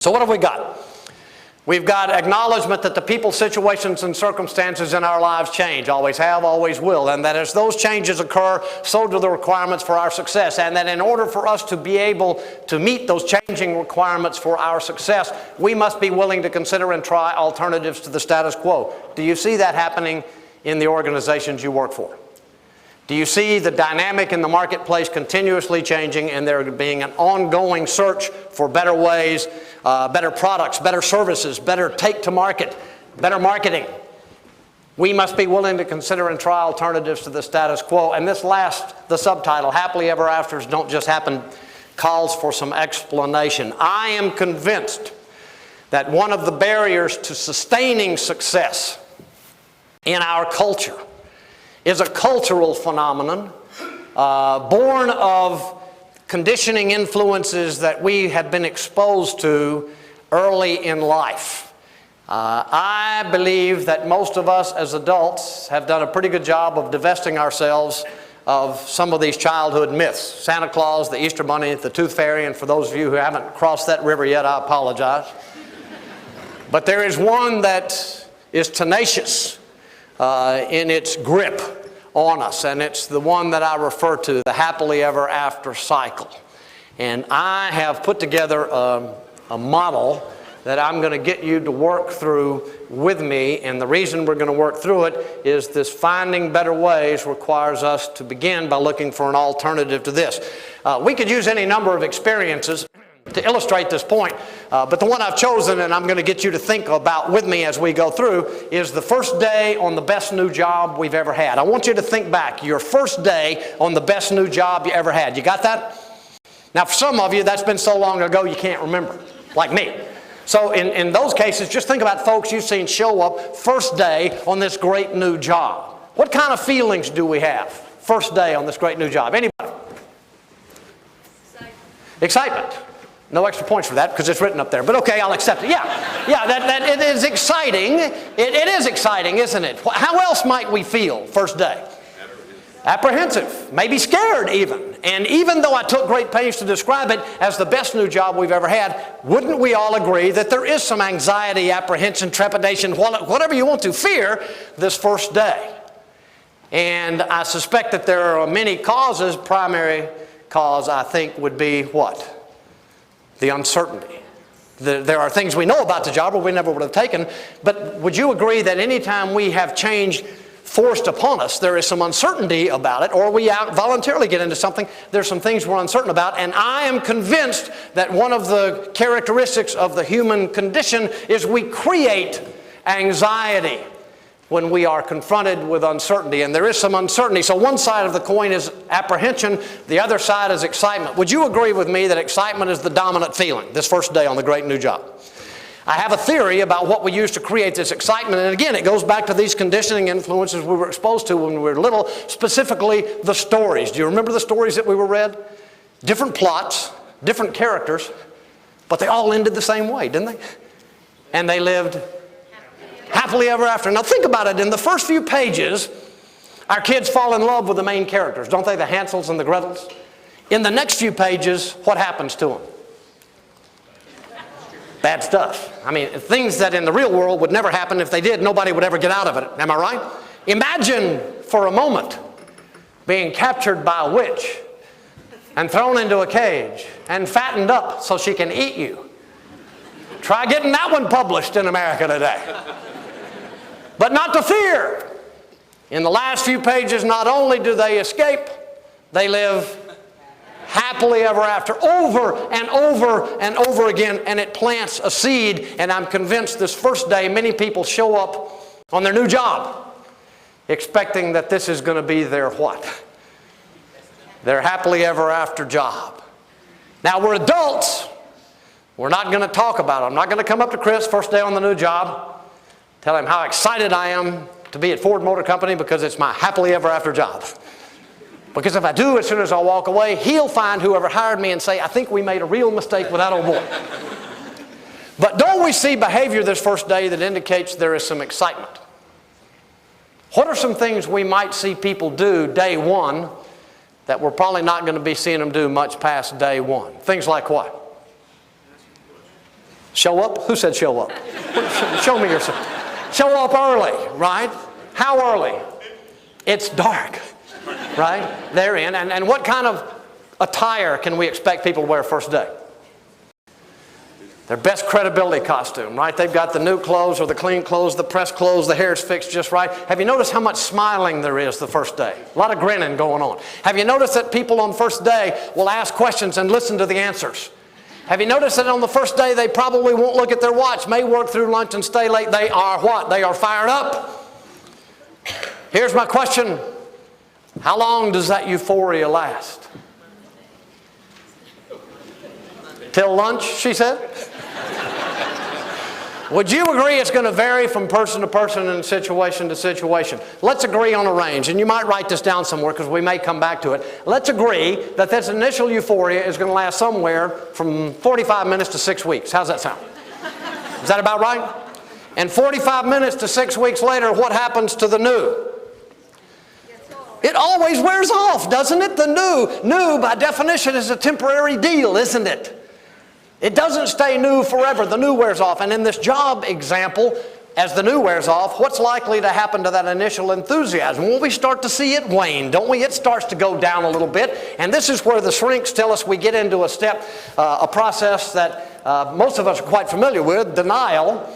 So what have we got? We've got acknowledgement that the people, situations, and circumstances in our lives change, always have, always will, and that as those changes occur, so do the requirements for our success, and that in order for us to be able to meet those changing requirements for our success, we must be willing to consider and try alternatives to the status quo. Do you see that happening in the organizations you work for? Do you see the dynamic in the marketplace continuously changing and there being an ongoing search for better ways, better products, better services, better take to market, better marketing? We must be willing to consider and try alternatives to the status quo. And this last, the subtitle, Happily Ever Afters Don't Just Happen, calls for some explanation. I am convinced that one of the barriers to sustaining success in our culture is a cultural phenomenon born of conditioning influences that we have been exposed to early in life. I believe that most of us as adults have done a pretty good job of divesting ourselves of some of these childhood myths. Santa Claus, the Easter Bunny, the Tooth Fairy, and for those of you who haven't crossed that river yet, I apologize. But there is one that is tenacious in its grip on us, and it's the one that I refer to, the happily ever after cycle. And I have put together a model that I'm going to get you to work through with me, and the reason we're going to work through it is this finding better ways requires us to begin by looking for an alternative to this. We could use any number of experiences to illustrate this point, but the one I've chosen and I'm going to get you to think about with me as we go through is the first day on the best new job we've ever had. I want you to think back, your first day on the best new job you ever had. You got that? Now for some of you that's been so long ago you can't remember, like me. So in those cases, just think about folks you've seen show up first day on this great new job. What kind of feelings do we have first day on this great new job? Anybody? Excitement. No extra points for that because it's written up there. But okay, I'll accept it. Yeah, that it is exciting. It is exciting, isn't it? How else might we feel first day? Apprehensive. Maybe scared even. And even though I took great pains to describe it as the best new job we've ever had, wouldn't we all agree that there is some anxiety, apprehension, trepidation, whatever you want to, fear this first day? And I suspect that there are many causes. Primary cause, I think, would be what? The uncertainty. There are things we know about the job or we never would have taken, but would you agree that anytime we have change forced upon us, there is some uncertainty about it, or we voluntarily get into something, there's some things we're uncertain about, and I am convinced that one of the characteristics of the human condition is we create anxiety when we are confronted with uncertainty, and there is some uncertainty. So one side of the coin is apprehension, the other side is excitement. Would you agree with me that excitement is the dominant feeling this first day on the great new job? I have a theory about what we use to create this excitement, and again, it goes back to these conditioning influences we were exposed to when we were little, specifically the stories. Do you remember the stories that we were read? Different plots, different characters, but they all ended the same way, didn't they? And they lived happily ever after. Now think about it. In the first few pages, our kids fall in love with the main characters, don't they? The Hansels and the Gretels. In the next few pages, what happens to them? Bad stuff. I mean, things that in the real world would never happen. If they did, nobody would ever get out of it. Am I right? Imagine for a moment being captured by a witch and thrown into a cage and fattened up so she can eat you. Try getting that one published in America today. But not to fear. In the last few pages, not only do they escape, they live happily ever after, over and over and over again, and it plants a seed, and I'm convinced this first day many people show up on their new job expecting that this is going to be their what? Their happily ever after job. Now we're adults. We're not going to talk about it. I'm not going to come up to Chris first day on the new job, tell him how excited I am to be at Ford Motor Company because it's my happily ever after job. Because if I do, as soon as I walk away, he'll find whoever hired me and say, I think we made a real mistake with that old boy. But don't we see behavior this first day that indicates there is some excitement? What are some things we might see people do day one that we're probably not going to be seeing them do much past day one? Things like what? Show up? Who said show up? Show me yourself. Show up early, right? How early? It's dark, right? They're in. And what kind of attire can we expect people to wear first day? Their best credibility costume, right? They've got the new clothes or the clean clothes, the pressed clothes, the hair's fixed just right. Have you noticed how much smiling there is the first day? A lot of grinning going on. Have you noticed that people on first day will ask questions and listen to the answers? Have you noticed that on the first day they probably won't look at their watch, may work through lunch and stay late? They are what? They are fired up. Here's my question. How long does that euphoria last? Till lunch, she said? Would you agree it's going to vary from person to person and situation to situation? Let's agree on a range, and you might write this down somewhere because we may come back to it. Let's agree that this initial euphoria is going to last somewhere from 45 minutes to 6 weeks. How's that sound? Is that about right? And 45 minutes to 6 weeks later, what happens to the new? It always wears off, doesn't it? The new by definition is a temporary deal, isn't it? It doesn't stay new forever. The new wears off. And in this job example, as the new wears off, what's likely to happen to that initial enthusiasm? Well, we start to see it wane, don't we? It starts to go down a little bit. And this is where the shrinks tell us we get into a step, a process that most of us are quite familiar with, denial.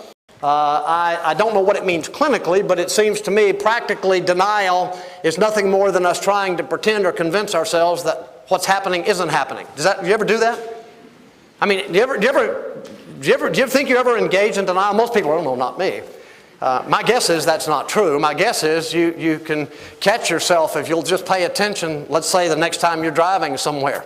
I don't know what it means clinically, but it seems to me practically denial is nothing more than us trying to pretend or convince ourselves that what's happening isn't happening. Do you ever do that? I mean, do you ever think you ever engage in denial? Most people don't know, not me. My guess is that's not true. My guess is you can catch yourself if you'll just pay attention, let's say the next time you're driving somewhere,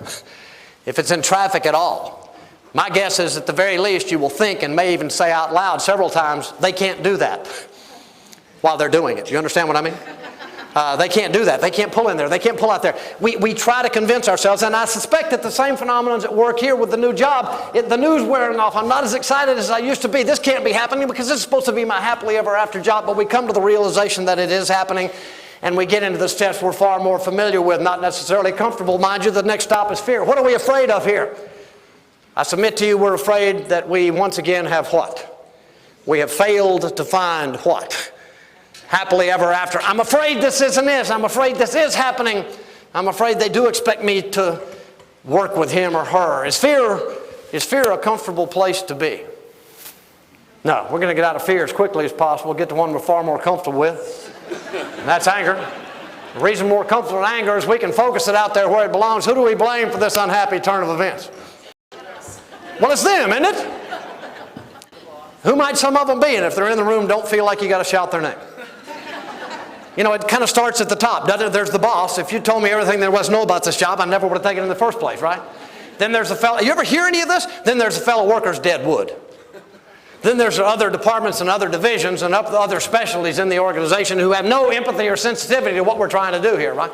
if it's in traffic at all. My guess is at the very least you will think and may even say out loud several times, they can't do that while they're doing it. You understand what I mean? They can't do that. They can't pull in there. They can't pull out there. We try to convince ourselves, and I suspect that the same phenomenon's at work here with the new job. The new's wearing off. I'm not as excited as I used to be. This can't be happening because this is supposed to be my happily ever after job, but we come to the realization that it is happening, and we get into the steps we're far more familiar with, not necessarily comfortable. Mind you, the next stop is fear. What are we afraid of here? I submit to you we're afraid that we once again have what? We have failed to find what? Happily ever after. I'm afraid this isn't it. I'm afraid this is happening. I'm afraid they do expect me to work with him or her. Is fear a comfortable place to be? No, we're going to get out of fear as quickly as possible, get to one we're far more comfortable with. And that's anger. The reason we're comfortable with anger is we can focus it out there where it belongs. Who do we blame for this unhappy turn of events? Well, it's them, isn't it? Who might some of them be? And if they're in the room, don't feel like you got to shout their name. You know, it kind of starts at the top, doesn't it? There's the boss. If you told me everything there was to know about this job, I never would have taken it in the first place, right? Then there's a fellow, you ever hear any of this? Then there's a fellow worker's dead wood. Then there's other departments and other divisions and other specialties in the organization who have no empathy or sensitivity to what we're trying to do here, right?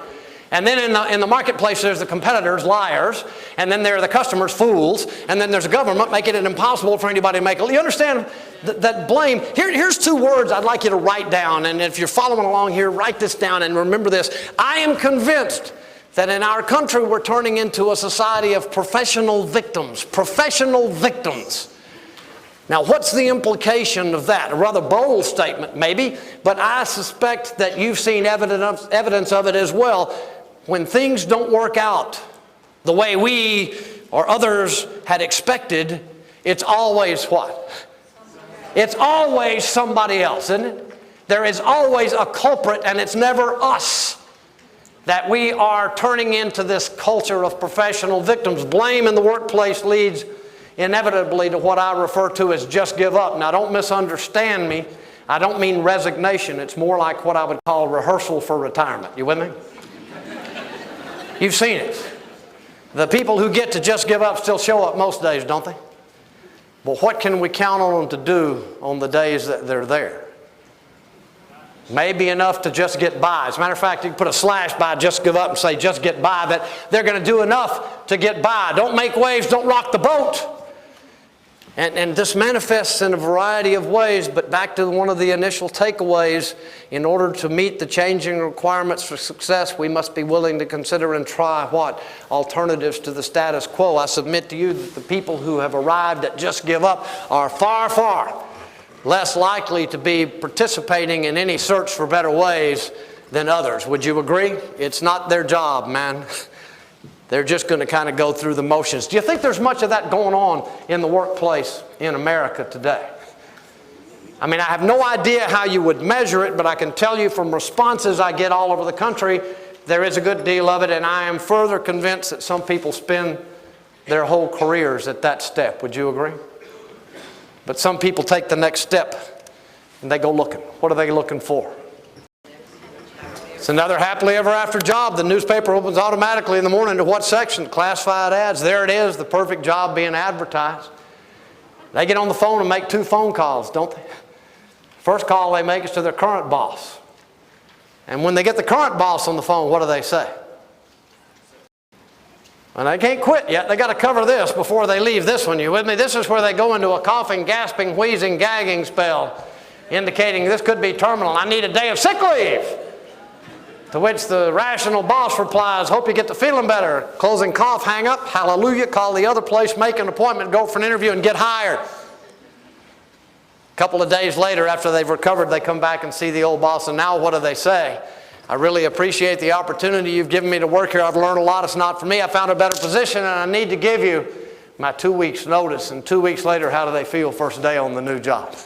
And then in the marketplace, there's the competitors, liars, and then there are the customers, fools, and then there's a government making it impossible for anybody to make it. You understand that blame? Here's two words I'd like you to write down, and if you're following along here, write this down and remember this. I am convinced that in our country we're turning into a society of professional victims. Professional victims. Now, what's the implication of that? A rather bold statement, maybe, but I suspect that you've seen evidence of it as well. When things don't work out the way we or others had expected, it's always what? It's always somebody else, isn't it? There is always a culprit, and it's never us. That we are turning into this culture of professional victims. Blame in the workplace leads inevitably to what I refer to as just give up. Now, don't misunderstand me. I don't mean resignation. It's more like what I would call rehearsal for retirement. You with me? You've seen it. The people who get to just give up still show up most days, don't they? But what can we count on them to do on the days that they're there? Maybe enough to just get by. As a matter of fact, you can put a slash by just give up and say just get by, that they're going to do enough to get by. Don't make waves, don't rock the boat. And this manifests in a variety of ways, but back to one of the initial takeaways, in order to meet the changing requirements for success, we must be willing to consider and try what? Alternatives to the status quo. I submit to you that the people who have arrived at just give up are far, far less likely to be participating in any search for better ways than others. Would you agree? It's not their job, man. They're just going to kind of go through the motions. Do you think there's much of that going on in the workplace in America today? I mean, I have no idea how you would measure it, but I can tell you from responses I get all over the country, there is a good deal of it, and I am further convinced that some people spend their whole careers at that step. Would you agree? But some people take the next step and they go looking. What are they looking for? It's another happily ever after job. The newspaper opens automatically in the morning to what section? Classified ads. There it is, the perfect job being advertised. They get on the phone and make 2 phone calls, don't they? First call they make is to their current boss. And when they get the current boss on the phone, what do they say? Well, they can't quit yet. They got to cover this before they leave this one. You with me? This is where they go into a coughing, gasping, wheezing, gagging spell, indicating this could be terminal. I need a day of sick leave. To which the rational boss replies, hope you get to feeling better. Closing cough, hang up, hallelujah, call the other place, make an appointment, go for an interview, and get hired. A couple of days later, after they've recovered, they come back and see the old boss, and now what do they say? I really appreciate the opportunity you've given me to work here. I've learned a lot. It's not for me. I found a better position, and I need to give you my 2 weeks' notice. And 2 weeks later, how do they feel first day on the new job?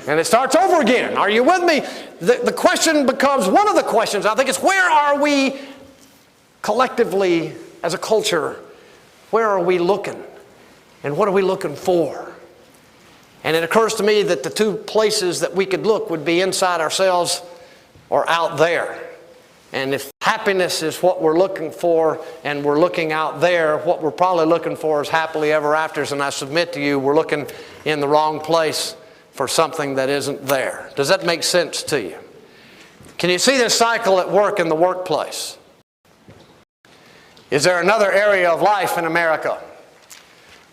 And it starts over again. Are you with me? The question becomes, one of the questions, I think, is where are we collectively as a culture? Where are we looking? And what are we looking for? And it occurs to me that the 2 places that we could look would be inside ourselves or out there. And if happiness is what we're looking for and we're looking out there, what we're probably looking for is happily ever afters. And I submit to you, we're looking in the wrong place for something that isn't there. Does that make sense to you? Can you see this cycle at work in the workplace? Is there another area of life in America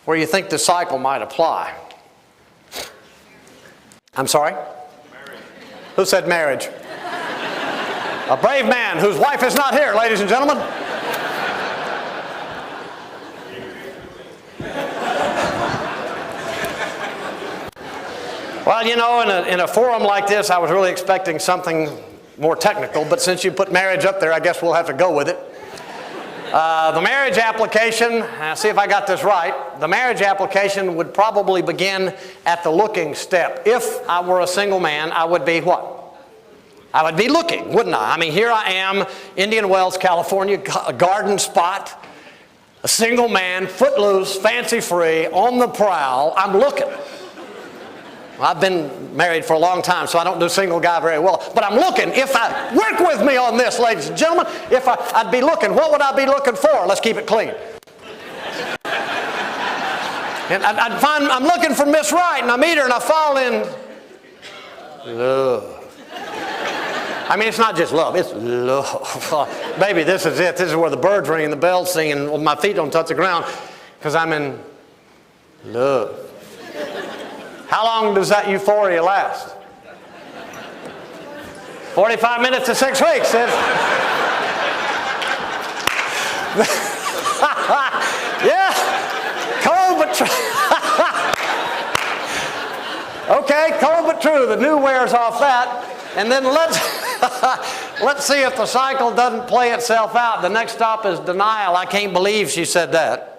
where you think the cycle might apply? I'm sorry? Marriage. Who said marriage? A brave man whose wife is not here, ladies and gentlemen. Well, you know, in a forum like this, I was really expecting something more technical, but since you put marriage up there, I guess we'll have to go with it. The marriage application, see if I got this right, the marriage application would probably begin at the looking step. If I were a single man, I would be what? I would be looking, wouldn't I? I mean, here I am, Indian Wells, California, a garden spot, a single man, footloose, fancy-free, on the prowl. I'm looking. I've been married for a long time, so I don't do single guy very well. But I'm looking. If I work with me on this, ladies and gentlemen, if I'd be looking, what would I be looking for? Let's keep it clean. And I'd find I'm looking for Miss Right, and I meet her, and I fall in love. I mean, it's not just love, it's love. Baby, this is it. This is where the birds ring and the bells sing, and my feet don't touch the ground because I'm in love. How long does that euphoria last? 45 minutes to 6 weeks. Yeah, cold but true. Okay, cold but true. The new wears off that. And then let's see if the cycle doesn't play itself out. The next stop is denial. I can't believe she said that.